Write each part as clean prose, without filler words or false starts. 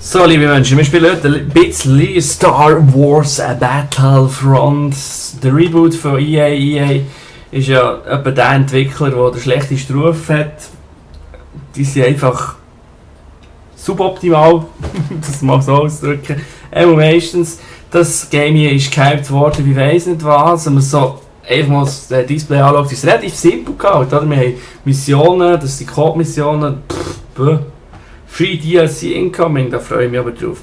So, liebe Menschen, wir spielen heute ein bisschen Star Wars Battlefront. Der Reboot von EA. EA ist ja etwa der Entwickler, der den schlechtesten Ruf hat. Die sind einfach suboptimal, das mal so ausdrücken. Meistens, das Game hier ist gehypt worden, wie weiss nicht was. Wenn man so einfach mal das Display anschaut, ist es relativ simpel gehalten. Wir haben Missionen, das sind Code-Missionen. Free DLC incoming, da freue ich mich aber drauf.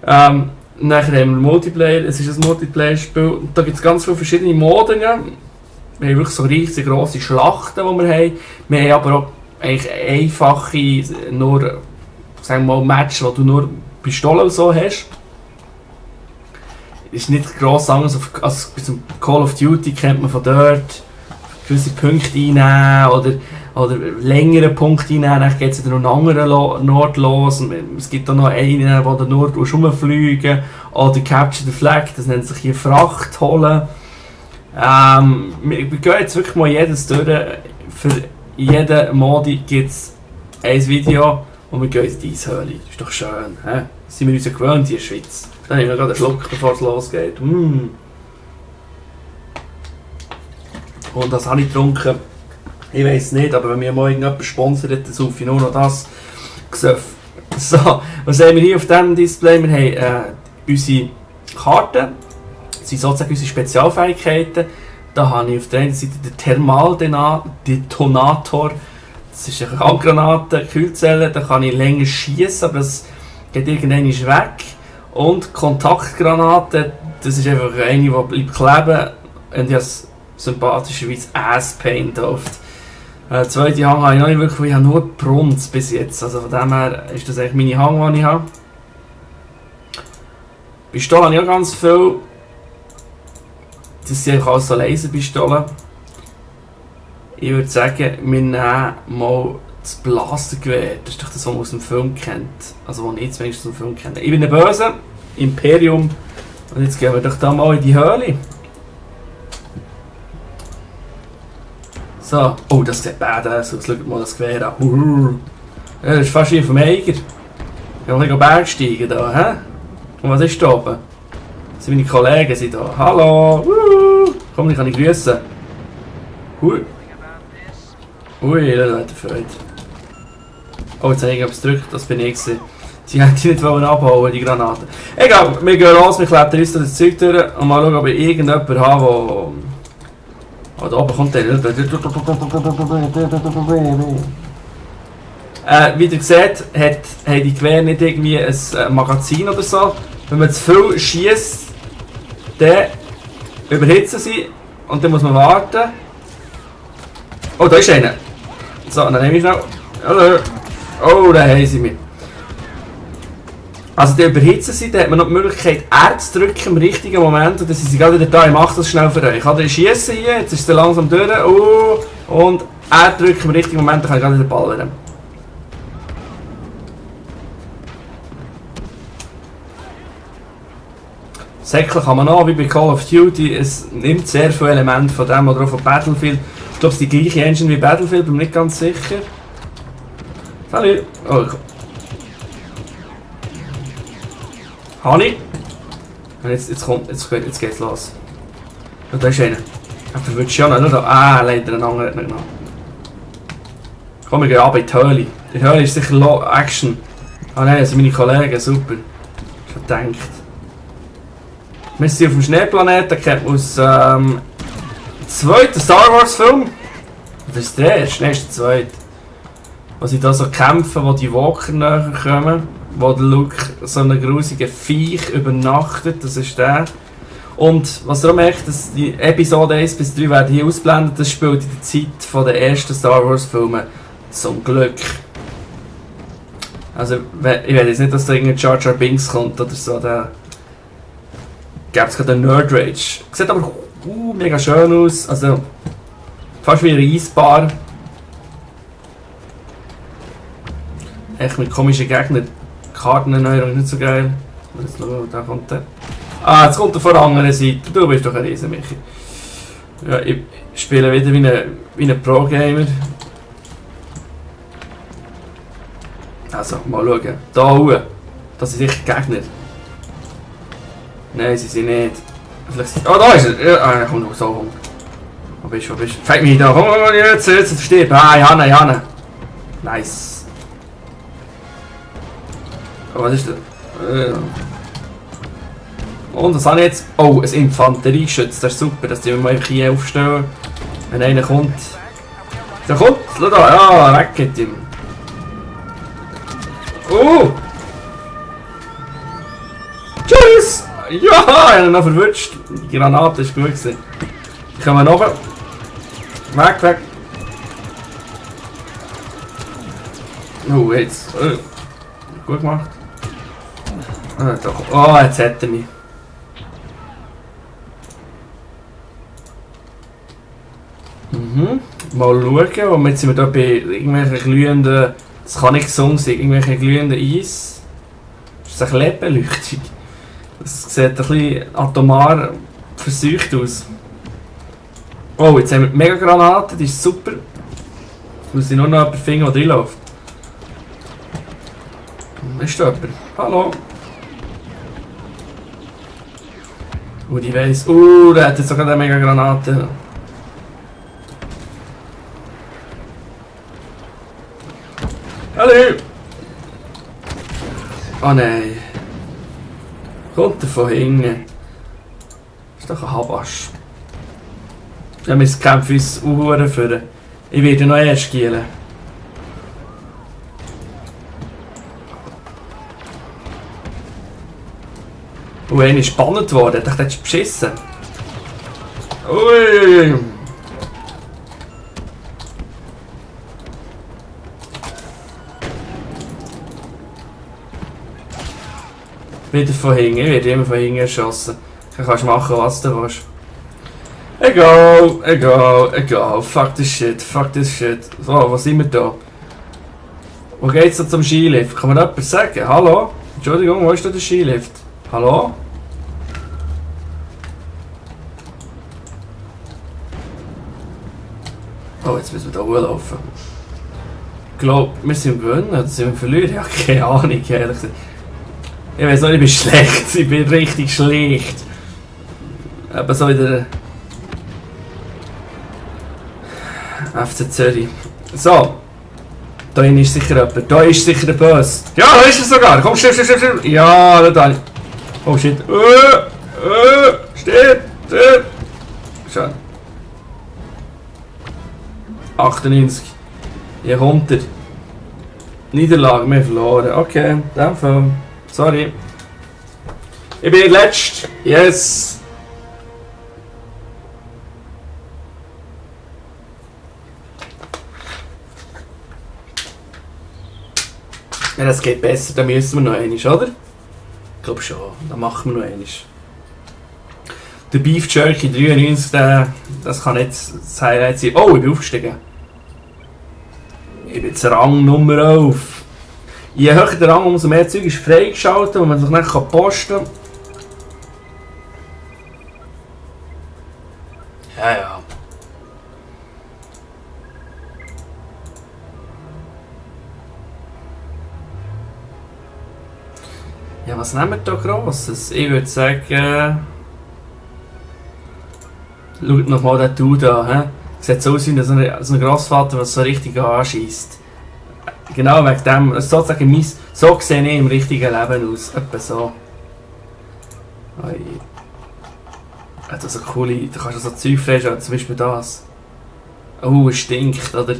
Nachher haben wir Multiplayer, es ist ein Multiplayer-Spiel. Da gibt es ganz viele verschiedene Moden. Wir haben wirklich so riesige grosse Schlachten, die wir haben. Wir haben aber auch eigentlich einfache, nur, sagen wir mal, Match, wo du nur Pistolen und so hast. Ist nicht gross anders als bei zum Call of Duty, kennt man von dort. Gewisse Punkte einnehmen oder längere Punkte einnehmen, dann geht es wieder noch einen anderen Ort los. Es gibt auch noch einen, wo du nur rumfliegen oder Capture the Flag, das nennt sich hier Fracht holen. Wir gehen jetzt wirklich mal jedes durch. Für jeden Modi gibt es ein Video und wir gehen in die Eishöhle. Das ist doch schön. Das sind wir uns ja gewöhnt hier in der Schweiz. Dann nehmen wir gerade einen Schluck, bevor es losgeht. Und das habe ich getrunken. Ich weiß nicht, aber wenn mir mal irgendjemand sponsert, dann saufe ich nur noch das Gesöff. So, was haben wir hier auf diesem Display? Wir haben unsere Karten, das sind sozusagen unsere Spezialfähigkeiten. Da habe ich auf der einen Seite den Thermaldetonator, das ist eine Handgranate, Kühlzelle, da kann ich länger schießen, aber das geht irgendwann weg. Und Kontaktgranate, das ist einfach eine, die bleibt kleben und ich habe sympathischerweise Ass-Paint oft. Zweite Hang habe ich noch nicht wirklich, ich habe nur Brunz bis jetzt, also von dem her ist das eigentlich meine Hang, die ich habe. Pistolen habe ich auch ganz viel. Das sind einfach alles so Laserpistolen. Ich würde sagen, wir nehmen mal das Blastergewehr, das ist doch das, was man aus dem Film kennt. Also was ich jetzt wenigstens aus dem Film kenne. Ich bin ein Böse, Imperium, und jetzt gehen wir doch da mal in die Höhle. So, oh, das sieht badass aus, schaut mal das Gewehr an. Ja, das ist fast wie vom Eiger. Ich kann mal Bergsteigen da, hä? Und was ist da oben? Das sind meine Kollegen sind da. Hallo! Komm, ich kann dich grüßen. Ui, das hat er Freude. Oh, jetzt habe ich etwas gedrückt, das bin ich gewesen. Die hätte ich nicht abhauen, die Granaten. Egal, wir gehen los, wir klettern uns das Zeug durch und mal schauen, ob ich irgendjemanden habe, der... Oh, da oben kommt der. Wie ihr seht, haben die Gewehre nicht irgendwie ein Magazin oder so. Wenn man zu viel schießt, dann überhitzen sie und dann muss man warten. Oh, da ist einer. So, dann nehme ich schnell. Hallo. Oh, da haben sie mich. Also die überhitzen sie, dann hat man noch die Möglichkeit R zu drücken im richtigen Moment und dann sind sie gerade wieder da. Ich mache das schnell für euch. Ich schieße hier, jetzt ist es langsam durch. Und R drücken im richtigen Moment, dann kann ich gerade wieder ballern. Säcklich kann man auch, wie bei Call of Duty, es nimmt sehr viele Elemente von dem oder auch von Battlefield. Ich glaube, es ist die gleiche Engine wie Battlefield, bin mir nicht ganz sicher. Salut! Oh, Hani? Jetzt geht's los. Und da ist einer. Aber du willst schon noch da. Leider ein anderer hat nicht genommen. Komm, wir gehen ab in die Höhle. Die Höhle ist sicher Low Action. Nein, das sind meine Kollegen, super. Ich hab gedacht. Wir sind auf dem Schneeplaneten, kennt man aus dem zweiten Star Wars Film. Das ist der erste, der zweite. Wo sie da so kämpfen, wo die Walker näher kommen. Wo der Luke so einen grusigen Viech übernachtet, das ist der. Und was ihr auch merkt, dass die Episode 1 bis 3 werden hier ausblendet, das spielt in der Zeit der ersten Star Wars Filme. Zum Glück. Also, ich weiß jetzt nicht, dass da irgendein Jar Jar Binks kommt oder so, da gibt es gerade einen Nerd Rage. Sieht aber mega schön aus, also fast wie eine Eisbar. Echt mit komischen Gegnern. Kartenerneuerung ist nicht so geil. Jetzt schauen, da kommt der. Jetzt kommt er von der anderen Seite. Du bist doch ein Riesen, Michi. Ja, ich spiele wieder wie ein Pro-Gamer. Also, mal schauen. Da Das sind sicher Gegner. Nein, sie sind nicht. Vielleicht... Oh, da ist er! Ja, komm, du so rum. Wo bist du? Fängt mich da. Komm, jetzt stirb. Ah, Janne. Nice. Oh, was ist das? Und was habe ich jetzt? Oh, ein Infanterieschütz. Das ist super, dass die mal einfach hier aufstellen. Wenn einer kommt. Der kommt! Schau da! Ja, weg mit ihm. Oh! Tschüss! Ja, ich habe ihn noch verwünscht. Die Granate ist gut gewesen. Ich komme noch. Weg. Oh, jetzt. Gut gemacht. Oh, jetzt hat er mich. Mal schauen, und jetzt sind wir hier bei irgendwelchen glühenden. Das kann nicht gesungen sein, irgendwelche glühenden Eis. Das ist ein bisschen Ledbeleuchtung. Das sieht ein bisschen atomar verseucht aus. Oh, jetzt haben wir die Mega-Granate, die ist super. Jetzt muss ich nur noch jemanden finden, der reinläuft. Ist da jemand? Hallo? Die weiss. Der hat jetzt sogar eine Mega-Granate. Hallo! Oh nein. Kommt er von hinten? Das ist doch ein Habasch. Ja, wir kämpfen uns Uhren führen. Ich werde noch erst gielen. Einer ist spannend worden. Ich dachte, das ist beschissen. Ui! Wieder von hinten, ich werde immer von hinten erschossen. Du kannst machen, was du willst. Egal. Fuck this shit. So, wo sind wir da? Wo geht's da zum Skilift? Kann mir jemand sagen? Hallo? Entschuldigung, wo ist da der Skilift? Hallo? Oh, jetzt müssen wir da hochlaufen. Ich glaube, wir sind gewinnen oder sind wir verlieren? Ich habe keine Ahnung, ehrlich gesagt. Ich weiß noch, ich bin schlecht. Ich bin richtig schlecht. Aber so wieder. FC Zürich. So. Da ist sicher jemand. Da ist sicher der Böse. Ja, da ist er sogar. Komm, stirb. Ja, da ist. Oh shit. Stirb. Schade. 98. Hier kommt er. Niederlage, wir verloren. Okay, in dem Fall. Sorry. Ich bin letzt. Yes. Ja, das geht besser, dann müssen wir noch einmal, oder? Ich glaube schon, dann machen wir noch einmal. Der Beef Jerky 93, das kann nicht das Highlight sein. Oh, ich bin aufgestiegen. Ich bin jetzt Rangnummer 11. Je höher der Rang, umso mehr Zeug ist freigeschaltet, wo man sich nicht posten kann. Ja. Ja, was nehmen wir da Grosses? Ich würde sagen... Schaut nochmal den Dude an. He? Sieht so aus wie so ein Grossvater, der so richtig anschießt. Genau wegen dem, sozusagen so sehe ich im richtigen Leben aus. Etwa so. Hat so coole, da kannst du so Zeug freischalten, zum Beispiel das. Oh, es stinkt, oder?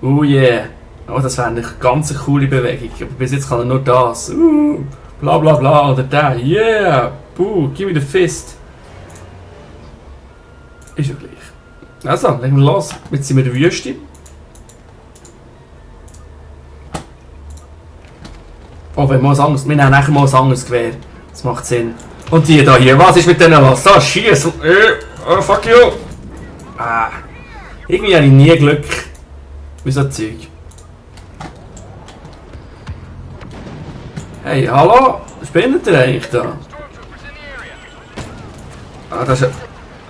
Oh yeah. Oh, das wäre eine ganz coole Bewegung. Aber bis jetzt kann er nur das. Bla bla bla, oder der. Yeah! Give me the fist. Ist ja gleich. Also, legen wir los. Jetzt sind wir in der Wüste. Oh, wir nehmen nachher mal ein anderes Gewehr. Das macht Sinn. Und die da hier, was ist mit denen los? Da, schieß! Oh, fuck you! Irgendwie habe ich nie Glück mit so Zeug. Hey, hallo? Spinnt ihr eigentlich da? Das ist...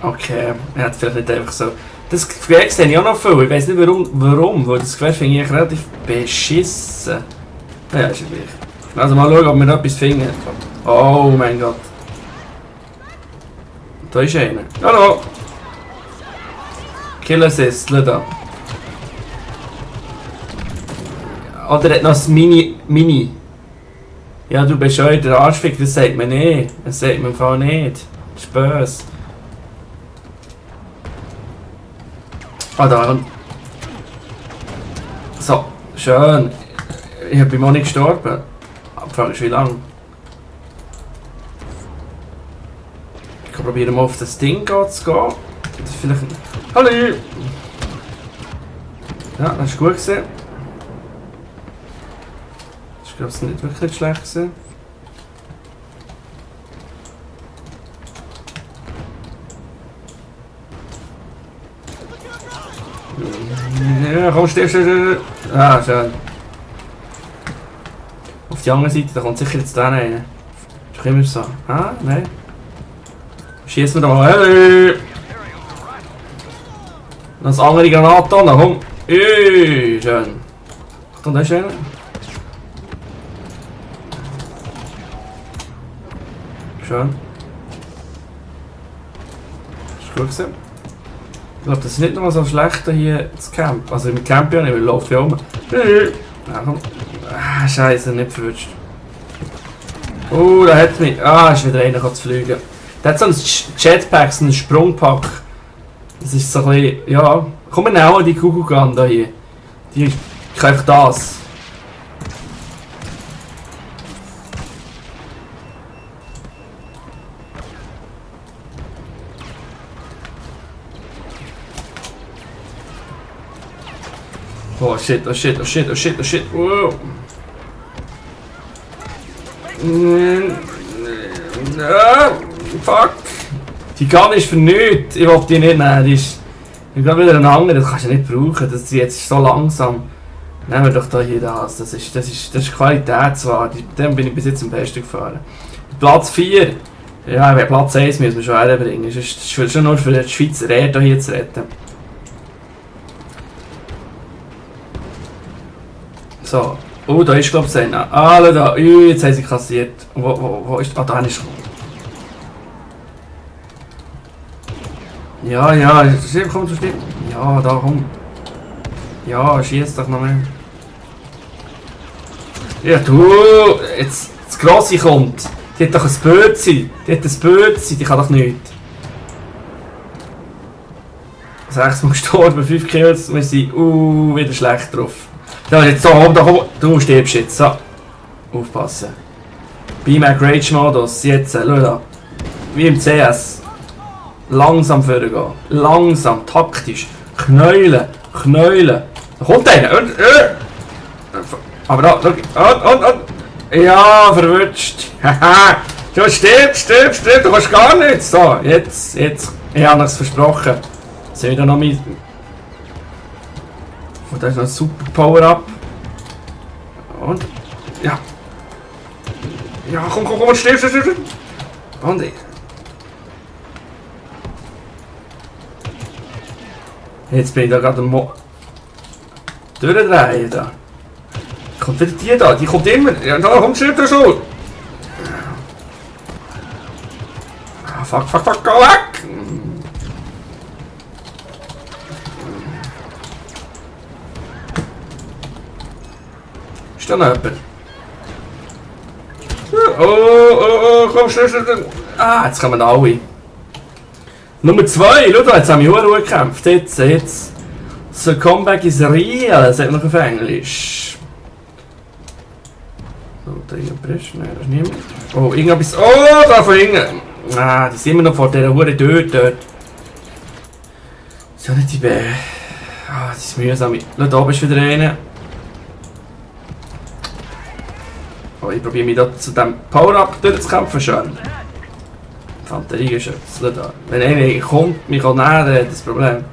Okay, er hat vielleicht nicht einfach so... Das Gewehr sehe ich auch noch viel. Ich weiß nicht warum, weil das Gewehr finde ich relativ beschissen. Ja, ist ja gleich. Also mal schauen, ob wir noch etwas finden. Oh mein Gott. Da ist einer. Hallo! Killer Assist, schau da. Oder er hat noch das Mini. Ja, du bist schon der Arschfick, das sagt man nicht. Das sagt man im Fall nicht. Das ist böse. Ah, da. So, schön. Ich bin auch nicht gestorben. Die Frage ist, wie lange? Ich kann probieren, mal auf das Ding zu gehen. Das ist vielleicht... Hallo! Ja, das ist gut gewesen. Das ist, glaube ich, nicht wirklich schlecht gewesen. Ja, komm, stirbst du. Ah, schön. Auf die andere Seite, da kommt sicher jetzt der rein. Ist doch immer so. Ah, nein. Schießen wir da mal. Hey! Noch das andere Granat da, komm. Schön. Achtung, da ist einer. Schön. Das ist gut gewesen. Ich glaube, das ist nicht noch so schlecht hier das Camp. Also im Camp ja nicht, weil läuft ja um. Ja, komm. Ah, Scheiße, nicht verwünscht. Da hat mich. Ah, ist wieder einer zu fliegen. Der hat so ein Jetpack, so einen Sprungpack. Das ist so ein bisschen. Ja. Komm wir auch an die Kugelgun da hier. Die kann einfach das. Oh shit, oh shit, oh shit, oh shit, oh shit. Wow. Fuck. Die Gun ist für nichts. Ich will die nicht nehmen. Die ist. Ich glaube wieder ein anderer, das kannst du nicht brauchen. Das ist jetzt so langsam. Nehmen wir doch da hier das. Das ist Qualität zwar. Dem bin ich bis jetzt am besten gefahren. Platz 4. Ja, Platz 1 müssen wir schon herbringen. Das ist schon nur für die Schweizer Erde hier zu retten. So. Oh, da ist glaube ich einer. Ah, da. Jetzt haben sie kassiert. Wo ist... Ah, da ist er. Ja, komm, du stirbst. Ja, da, komm. Ja, schieß doch noch mehr. Ja, du. Jetzt, das Grosse kommt. Die hat doch ein Bötzi. Die kann doch nichts. 6 Mal gestorben, 5 Kills. Wir sind wieder schlecht drauf. Ja, jetzt so, da komm. Du stirbst jetzt. So. Aufpassen. BMAC Rage Modus. Jetzt, schau da. Wie im CS. Langsam vorgehen. Langsam, taktisch. Knäulen. Da kommt einer. Aber da, und. Ja, verwünscht. Haha. Du stirbst. Du kannst gar nichts. So, jetzt. Ich habe es versprochen. Sehe ich da noch mein... Und da ist noch ein super Power-Up. Und. Ja. Ja, komm, stirbst. Und ich. Jetzt bin ich da gerade am durchdrehen da. Kommt wieder die da, die kommt immer. Ja, da kommt schon schon. Ah, fuck, geh weg! Ist da noch jemand? Oh, komm, schnell. Ah, jetzt kommen alle. Nummer 2, schau da, jetzt haben wir Ruhe gekämpft. Jetzt. So, Comeback is real, sagt man noch auf Englisch. So, da irgendwas, nein, das ist niemand. Oh, irgendwas. Oh, da von hinten. Ah, die sind immer noch vor dieser Hure dort. Ist ja nicht die Bär. Ah, das ist mühsam. Schau, da bist wieder einer. Oh, ich probiere mich da zu diesem Power-Up durchzukämpfen. Schön. Infanteriegeschütz, schau da. Wenn einer kommt, mich kann näher, dann hat das Problem.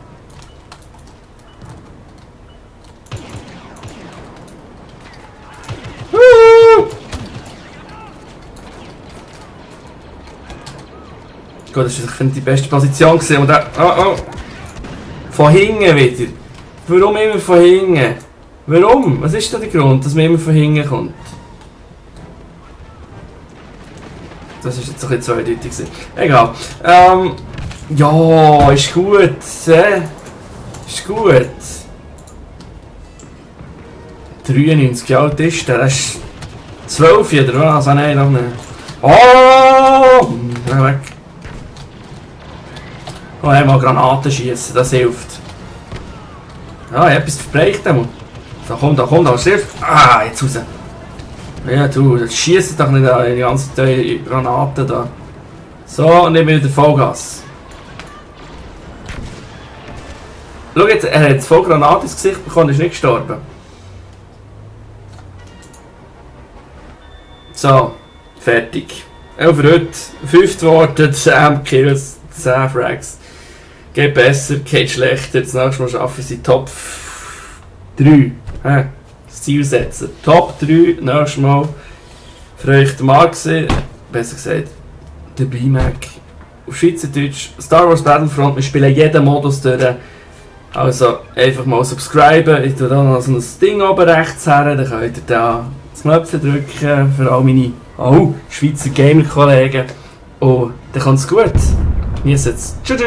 Gut, das war, ich finde, die beste Position gewesen. Und dann, oh. Von hinten wieder. Warum immer von hinten? Warum? Was ist da der Grund, dass man immer von hinten kommt? Das ist jetzt ein bisschen zweideutig gewesen. Egal. Ja, ist gut. Ist gut. 93, wie alt ist der? Der ist 12 oder was? Also nein, noch nicht. Oh! Weg. Oh, einmal Granaten schießen, das hilft. Ja, ich habe etwas verbreicht. Da kommt, was hilft? Ah, jetzt raus. Ja, du, schießt doch nicht an die ganze Granaten da. So, und ich bin wieder Vollgas. Schau jetzt, er hat jetzt voll Granate ins Gesicht bekommen, ist nicht gestorben. So, fertig. Auch für heute 5 Worte, 10 Kills, 10 Frags. Geht besser, geht schlechter. Das nächste Mal schaffen sie Top 3. Das Ziel setzen. Top 3, nächstes Mal. Für euch der Marc gewesen, besser gesagt, der B-Mac. Auf Schweizerdeutsch, Star Wars Battlefront, wir spielen jeden Modus durch. Also einfach mal subscriben. Ich tue da noch so ein Ding oben rechts her, dann könnt ihr da das Knöpfchen drücken für all meine Schweizer Gamer-Kollegen. Und dann kommt es gut. Genießt es. Tschüss!